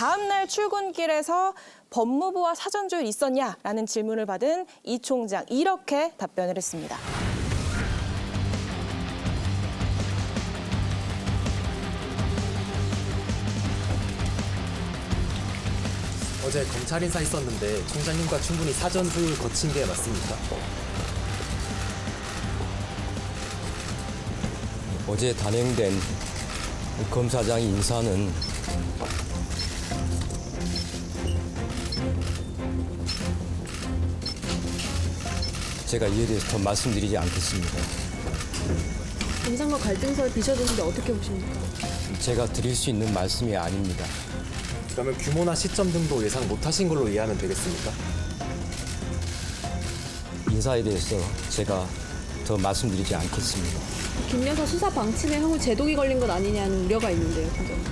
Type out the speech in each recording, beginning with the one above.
다음 날 출근길에서 법무부와 사전 조율 있었냐라는 질문을 받은 이 총장 이렇게 답변을 했습니다. 어제 검찰 인사 있었는데 총장님과 충분히 사전 조율 거친 게 맞습니까? 어제 단행된 검사장 인사는 제가 이에 대해서 더 말씀드리지 않겠습니다. 검사과 갈등설 비춰두는데 어떻게 보십니까? 제가 드릴 수 있는 말씀이 아닙니다. 그러면 규모나 시점 등도 예상 못하신 걸로 이해하면 되겠습니까? 인사에 대해서 제가 더 말씀드리지 않겠습니다. 김 여사 수사 방침에 향후 제동이 걸린 것 아니냐는 우려가 있는데요, 총장님.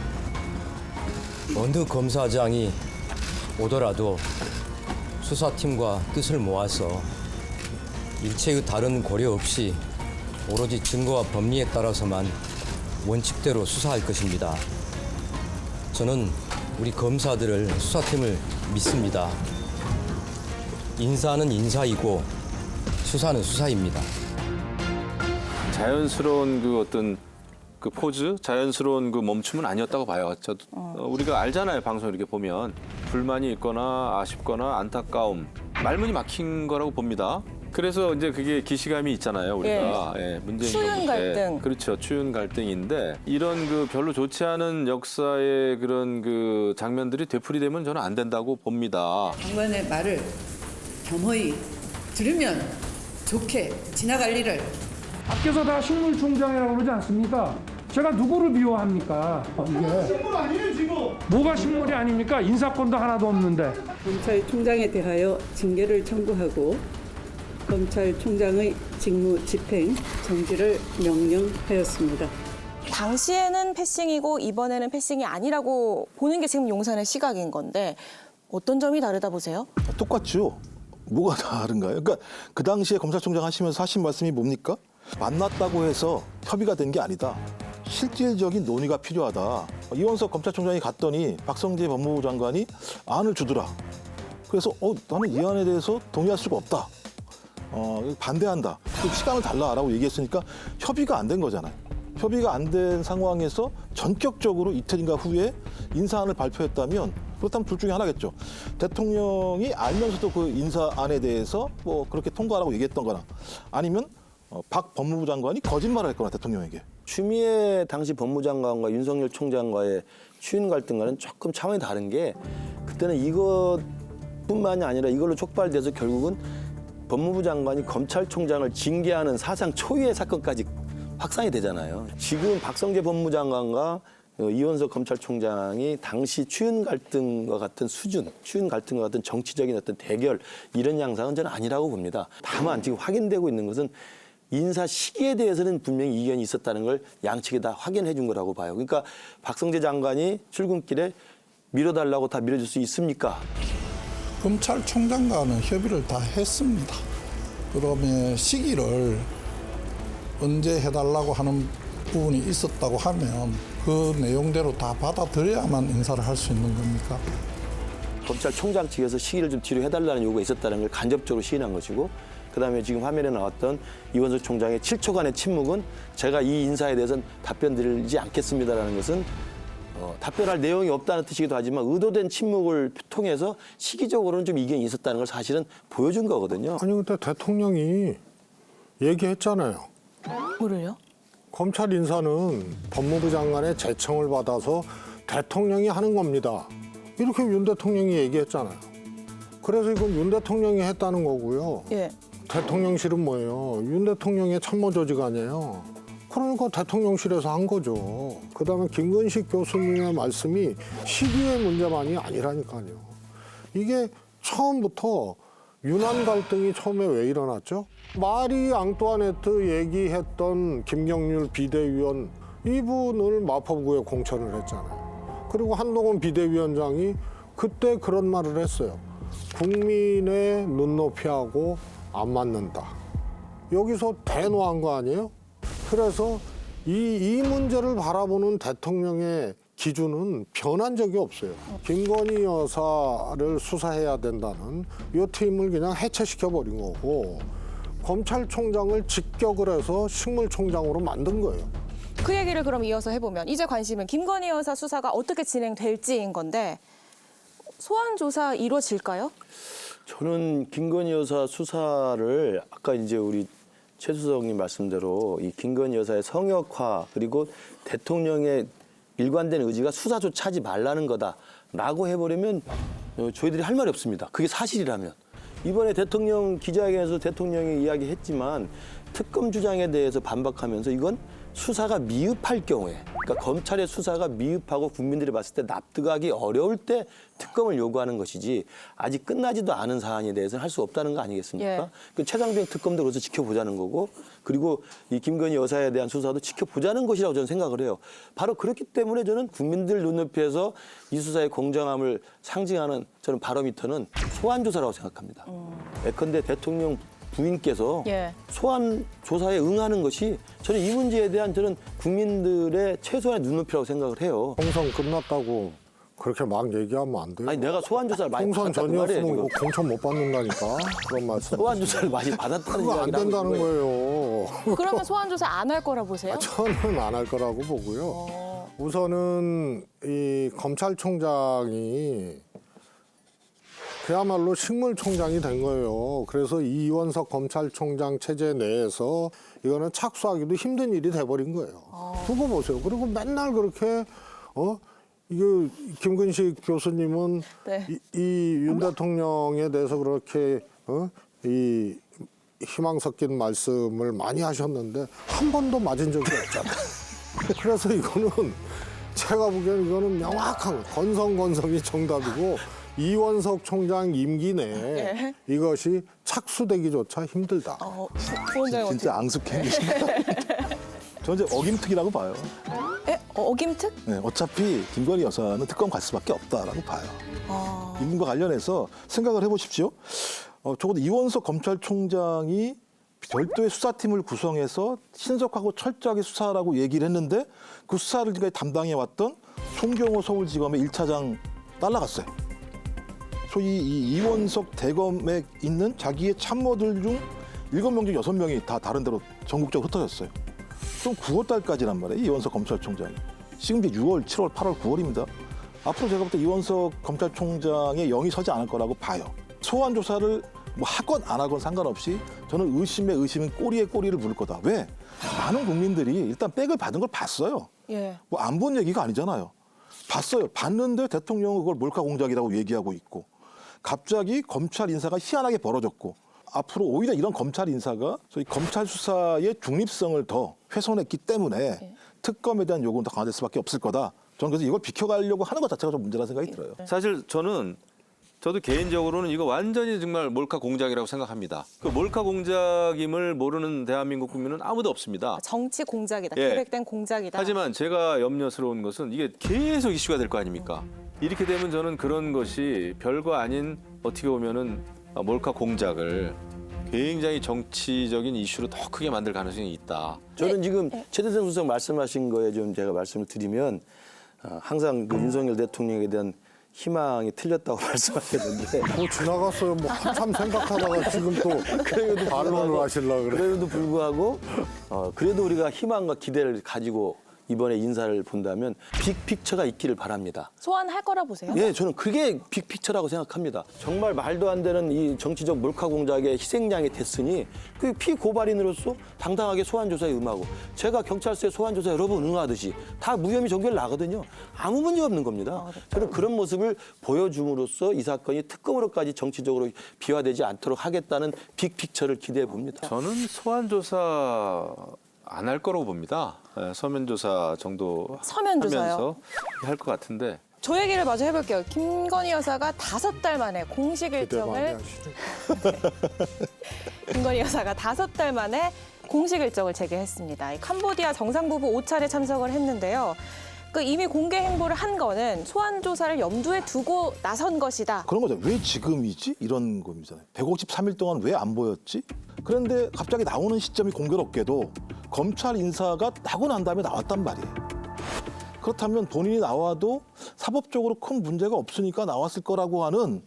어느 검사장이 오더라도 수사팀과 뜻을 모아서 일체의 다른 고려 없이 오로지 증거와 법리에 따라서만 원칙대로 수사할 것입니다. 저는 우리 검사들을 수사팀을 믿습니다. 인사는 인사이고 수사는 수사입니다. 자연스러운 그 어떤 그 포즈, 자연스러운 그 멈춤은 아니었다고 봐요. 우리가 알잖아요. 방송 이렇게 보면 불만이 있거나 아쉽거나 안타까움, 말문이 막힌 거라고 봅니다. 그래서 이제 그게 기시감이 있잖아요. 우리가 문재인 추윤 정부 때. 갈등. 그렇죠. 추윤 갈등인데 이런 그 별로 좋지 않은 역사의 그런 그 장면들이 되풀이되면 저는 안 된다고 봅니다. 장관의 말을 겸허히 들으면 좋게 지나갈 일을 밖에서 다 식물총장이라고 그러지 않습니까? 제가 누구를 미워합니까? 이게 식물 아니에요 지금? 뭐가 식물이 아닙니까? 인사권도 하나도 없는데. 검찰총장에 대하여 징계를 청구하고 검찰총장의 직무 집행 정지를 명령하였습니다. 당시에는 패싱이고 이번에는 패싱이 아니라고 보는 게 지금 용산의 시각인 건데 어떤 점이 다르다 보세요? 똑같죠. 뭐가 다른가요? 그러니까 그 당시에 검찰총장 하시면서 하신 말씀이 뭡니까? 만났다고 해서 협의가 된 게 아니다. 실질적인 논의가 필요하다. 이원석 검찰총장이 갔더니 박성재 법무부 장관이 안을 주더라. 그래서 나는 이 안에 대해서 동의할 수가 없다. 반대한다. 좀 시간을 달라라고 얘기했으니까 협의가 안 된 거잖아요. 협의가 안 된 상황에서 전격적으로 이틀인가 후에 인사안을 발표했다면 그렇다면 둘 중에 하나겠죠. 대통령이 알면서도 그 인사안에 대해서 뭐 그렇게 통과하라고 얘기했던 거나 아니면 박 법무부 장관이 거짓말을 했거나 대통령에게. 추미애 당시 법무장관과 윤석열 총장과의 추윤 갈등과는 조금 차원이 다른 게 그때는 이것뿐만이 아니라 이걸로 촉발돼서 결국은 법무부 장관이 검찰총장을 징계하는 사상 초유의 사건까지 확산이 되잖아요. 지금 박성재 법무장관과 이원석 검찰총장이 당시 추윤 갈등과 같은 수준, 추윤 갈등과 같은 정치적인 어떤 대결 이런 양상은 저는 아니라고 봅니다. 다만 지금 확인되고 있는 것은 인사 시기에 대해서는 분명히 이견이 있었다는 걸 양측이 다 확인해 준 거라고 봐요. 그러니까 박성재 장관이 출근길에 밀어달라고 다 밀어줄 수 있습니까? 검찰총장과는 협의를 다 했습니다. 그러면 시기를 언제 해달라고 하는 부분이 있었다고 하면 그 내용대로 다 받아들여야만 인사를 할 수 있는 겁니까? 검찰총장 측에서 시기를 좀 뒤로 해달라는 요구가 있었다는 걸 간접적으로 시인한 것이고 그다음에 지금 화면에 나왔던 이원석 총장의 7초간의 침묵은 제가 이 인사에 대해서는 답변 드리지 않겠습니다라는 것은 답변할 내용이 없다는 뜻이기도 하지만 의도된 침묵을 통해서 시기적으로는 좀 이견이 있었다는 걸 사실은 보여준 거거든요. 아니 근데 대통령이 얘기했잖아요. 뭐를요? 검찰 인사는 법무부 장관의 제청을 받아서 대통령이 하는 겁니다. 이렇게 윤 대통령이 얘기했잖아요. 그래서 이건 윤 대통령이 했다는 거고요. 예. 대통령실은 뭐예요? 윤 대통령의 참모 조직 아니에요. 그러니까 대통령실에서 한 거죠. 그다음에 김근식 교수님의 말씀이 시기의 문제만이 아니라니까요. 이게 처음부터 윤한 갈등이 처음에 왜 일어났죠? 마리 앙뚜아네트 얘기했던 김경률 비대위원 이분을 마포구에 공천을 했잖아요. 그리고 한동훈 비대위원장이 그때 그런 말을 했어요. 국민의 눈높이하고 안 맞는다. 여기서 대노한 거 아니에요? 그래서 이 문제를 바라보는 대통령의 기준은 변한 적이 없어요. 김건희 여사를 수사해야 된다는 이 팀을 그냥 해체시켜버린 거고 검찰총장을 직격을 해서 식물총장으로 만든 거예요. 그 얘기를 그럼 이어서 해보면 이제 관심은 김건희 여사 수사가 어떻게 진행될지인 건데 소환 조사 이루어질까요? 저는 김건희 여사 수사를 아까 이제 우리 최 수석님 말씀대로 이 김건희 여사의 성역화 그리고 대통령의 일관된 의지가 수사조차 하지 말라는 거다라고 해버리면 저희들이 할 말이 없습니다. 그게 사실이라면. 이번에 대통령 기자회견에서 대통령이 이야기했지만 특검 주장에 대해서 반박하면서 이건 수사가 미흡할 경우에 그러니까 검찰의 수사가 미흡하고 국민들이 봤을 때 납득하기 어려울 때 특검을 요구하는 것이지 아직 끝나지도 않은 사안에 대해서는 할 수 없다는 거 아니겠습니까? 예. 그 최장병 특검도 그래서 지켜보자는 거고 그리고 이 김건희 여사에 대한 수사도 지켜보자는 것이라고 저는 생각을 해요. 바로 그렇기 때문에 저는 국민들 눈높이에서 이 수사의 공정함을 상징하는 저는 바로미터는 소환조사라고 생각합니다. 예컨대 대통령 부인께서 예. 소환 조사에 응하는 것이 저는 이 문제에 대한 저는 국민들의 최소한의 눈높이라고 생각을 해요. 총선 끝났다고 그렇게 막 얘기하면 안 돼요. 아니 내가 소환 조사를 많이 총선 받았다는 말이에요. 전이었으면 지금. 이거 공천 못 받는다니까 그런 말씀. 소환 조사를 많이 받았다는 그거 안 이야기를 하고 된다는 있는 거예요. 거예요. 그러면 소환 조사 안 할 거라 보세요? 저는 안 할 거라고 보고요. 우선은 이 검찰총장이 그야말로 식물총장이 된 거예요. 그래서 이원석 검찰총장 체제 내에서 이거는 착수하기도 힘든 일이 돼버린 거예요. 두고 보세요. 그리고 맨날 그렇게 이거 김근식 교수님은 네. 이 윤 대통령에 대해서 그렇게 이 희망 섞인 말씀을 많이 하셨는데 한 번도 맞은 적이 없잖아요. 그래서 이거는 제가 보기에는 이거는 명확한 건성건성이 정답이고 이원석 총장 임기 내에 예. 이것이 착수되기조차 힘들다. 부원장님 어떻게? 진짜 앙숙행위십니다. 저는 이제 어김특이라고 봐요. 어김특? 네, 어차피 김건희 여사는 특검 갈 수밖에 없다라고 봐요. 이 부분과 관련해서 생각을 해보십시오. 적어도 이원석 검찰총장이 별도의 수사팀을 구성해서 신속하고 철저하게 수사하라고 얘기를 했는데 그 수사를 지금까지 담당해왔던 송경호 서울지검의 1차장 날라갔어요. 소위 이 이원석 대검에 있는 자기의 참모들 중 7명 중 6명이 다 다른 데로 전국적으로 흩어졌어요. 그럼 9월 달까지란 말이에요. 이원석 검찰총장이. 지금 이제 6월, 7월, 8월, 9월입니다. 앞으로 제가 볼 때 이원석 검찰총장의 영이 서지 않을 거라고 봐요. 소환 조사를 뭐 하건 안 하건 상관없이 저는 의심에 의심은 꼬리에 꼬리를 물을 거다. 왜? 많은 국민들이 일단 백을 받은 걸 봤어요. 예. 뭐 안 본 얘기가 아니잖아요. 봤어요. 봤는데 대통령은 그걸 몰카 공작이라고 얘기하고 있고 갑자기 검찰 인사가 희한하게 벌어졌고 앞으로 오히려 이런 검찰 인사가 저희 검찰 수사의 중립성을 더 훼손했기 때문에 특검에 대한 요구는 더 강화될 수밖에 없을 거다. 저는 그래서 이걸 비켜가려고 하는 것 자체가 좀 문제라는 생각이 들어요. 사실 저도 개인적으로는 이거 완전히 정말 몰카 공작이라고 생각합니다. 그 몰카 공작임을 모르는 대한민국 국민은 아무도 없습니다. 정치 공작이다. 예. 계획된 공작이다. 하지만 제가 염려스러운 것은 이게 계속 이슈가 될 거 아닙니까? 이렇게 되면 저는 그런 것이 별거 아닌 어떻게 보면은 몰카 공작을 굉장히 정치적인 이슈로 더 크게 만들 가능성이 있다. 저는 지금 최대성 수석 말씀하신 거에 좀 제가 말씀을 드리면 항상 그 윤석열 대통령에 대한 희망이 틀렸다고 말씀하셨는데 뭐 지나갔어요. 뭐 한참 생각하다가 지금 또 그래도 반론을 하시려고 그래. 그래도 불구하고 그래도 우리가 희망과 기대를 가지고 이번에 인사를 본다면 빅픽처가 있기를 바랍니다. 소환할 거라 보세요? 예, 저는 그게 빅픽처라고 생각합니다. 정말 말도 안 되는 이 정치적 몰카 공작의 희생양이 됐으니 그 피고발인으로서 당당하게 소환조사에 응하고 제가 경찰서에 소환조사 여러 번 응하듯이 다 무혐의 종결 나거든요. 아무 문제 없는 겁니다. 저는 그런 모습을 보여줌으로써 이 사건이 특검으로까지 정치적으로 비화되지 않도록 하겠다는 빅픽처를 기대해 봅니다. 저는 소환 조사 안 할 거라고 봅니다. 서면 조사 정도 서면 조사요? 하면서 할 것 같은데. 저 얘기를 마저 해볼게요. 김건희 여사가 5달 만에 공식 기대 많이 일정을 하시죠. 김건희 여사가 5달 만에 공식 일정을 재개했습니다. 이 캄보디아 정상부부 5차례 참석을 했는데요. 그 이미 공개 행보를 한 거는 소환 조사를 염두에 두고 나선 것이다. 그런 거죠. 왜 지금이지? 이런 겁니다. 153일 동안 왜 안 보였지? 그런데 갑자기 나오는 시점이 공교롭게도 검찰 인사가 나고 난 다음에 나왔단 말이에요. 그렇다면 본인이 나와도 사법적으로 큰 문제가 없으니까 나왔을 거라고 하는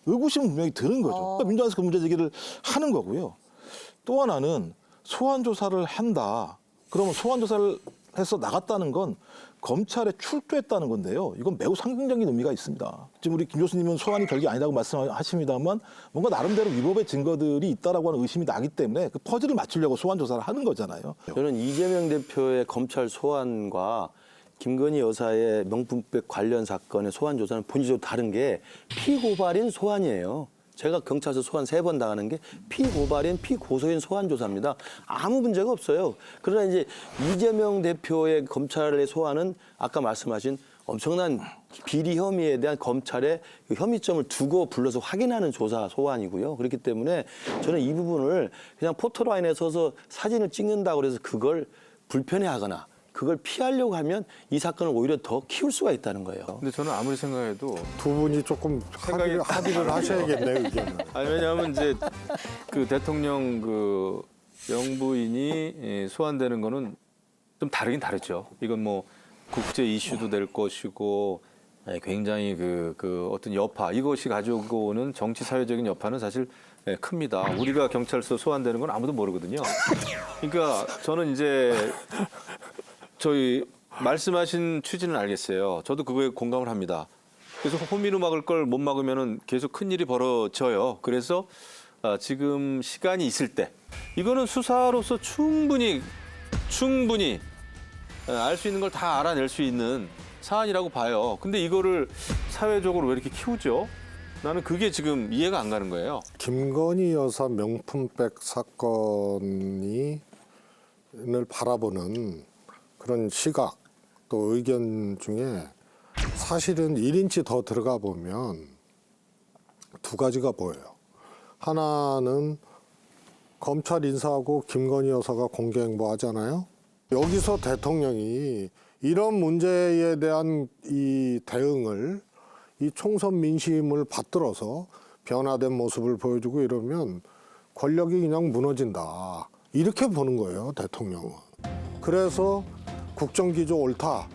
의구심은 분명히 드는 거죠. 그러니까 민주당에서 그 문제 제기를 하는 거고요. 또 하나는 소환 조사를 한다. 그러면 소환 조사를 해서 나갔다는 건 검찰에 출두했다는 건데요. 이건 매우 상징적인 의미가 있습니다. 지금 우리 김 교수님은 소환이 별게 아니라고 말씀하십니다만 뭔가 나름대로 위법의 증거들이 있다라고 하는 의심이 나기 때문에 그 퍼즐을 맞추려고 소환 조사를 하는 거잖아요. 저는 이재명 대표의 검찰 소환과 김건희 여사의 명품백 관련 사건의 소환 조사는 본질적으로 다른 게 피고발인 소환이에요. 제가 경찰서 소환 3번 당하는 게 피고발인 피고소인 소환 조사입니다. 아무 문제가 없어요. 그러나 이제 이재명 대표의 검찰의 소환은 아까 말씀하신 엄청난 비리 혐의에 대한 검찰의 그 혐의점을 두고 불러서 확인하는 조사 소환이고요. 그렇기 때문에 저는 이 부분을 그냥 포토라인에 서서 사진을 찍는다고 해서 그걸 불편해하거나 그걸 피하려고 하면 이 사건을 오히려 더 키울 수가 있다는 거예요. 근데 저는 아무리 생각해도 두 분이 조금 합의를 하셔야겠네요, 이제는. 아니, 왜냐하면 이제 그 대통령 그 영부인이 소환되는 거는 좀 다르긴 다르죠. 이건 뭐 국제 이슈도 될 것이고 굉장히 그 어떤 여파 이것이 가지고 오는 정치 사회적인 여파는 사실 큽니다. 우리가 경찰서 소환되는 건 아무도 모르거든요. 그러니까 저는 이제 저희 말씀하신 취지는 알겠어요. 저도 그거에 공감을 합니다. 그래서 호미로 막을 걸 못 막으면은 계속 큰 일이 벌어져요. 그래서 지금 시간이 있을 때 이거는 수사로서 충분히 알 수 있는 걸 다 알아낼 수 있는 사안이라고 봐요. 근데 이거를 사회적으로 왜 이렇게 키우죠? 나는 그게 지금 이해가 안 가는 거예요. 김건희 여사 명품백 사건을 바라보는 그런 시각 또 의견 중에 사실은 1인치 더 들어가 보면 두 가지가 보여요. 하나는 검찰 인사하고 김건희 여사가 공개 행보하잖아요. 여기서 대통령이 이런 문제에 대한 이 대응을 이 총선 민심을 받들어서 변화된 모습을 보여주고 이러면 권력이 그냥 무너진다. 이렇게 보는 거예요, 대통령은. 그래서 국정기조 옳다.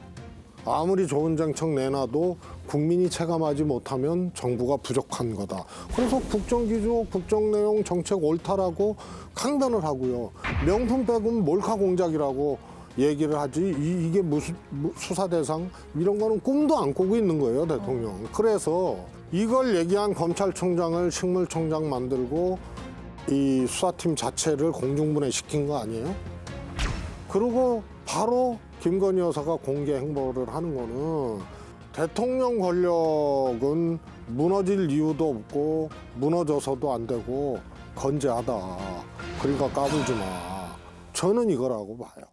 아무리 좋은 정책 내놔도 국민이 체감하지 못하면 정부가 부족한 거다. 그래서 국정기조, 국정내용 정책 옳다라고 강변을 하고요. 명품백은 몰카 공작이라고 얘기를 하지 이게 무슨 수사 대상 이런 거는 꿈도 안 꾸고 있는 거예요, 대통령. 그래서 이걸 얘기한 검찰총장을 식물총장 만들고 이 수사팀 자체를 공중분해시킨 거 아니에요? 그리고 바로 김건희 여사가 공개 행보를 하는 거는 대통령 권력은 무너질 이유도 없고 무너져서도 안 되고 건재하다. 그러니까 까불지 마. 저는 이거라고 봐요.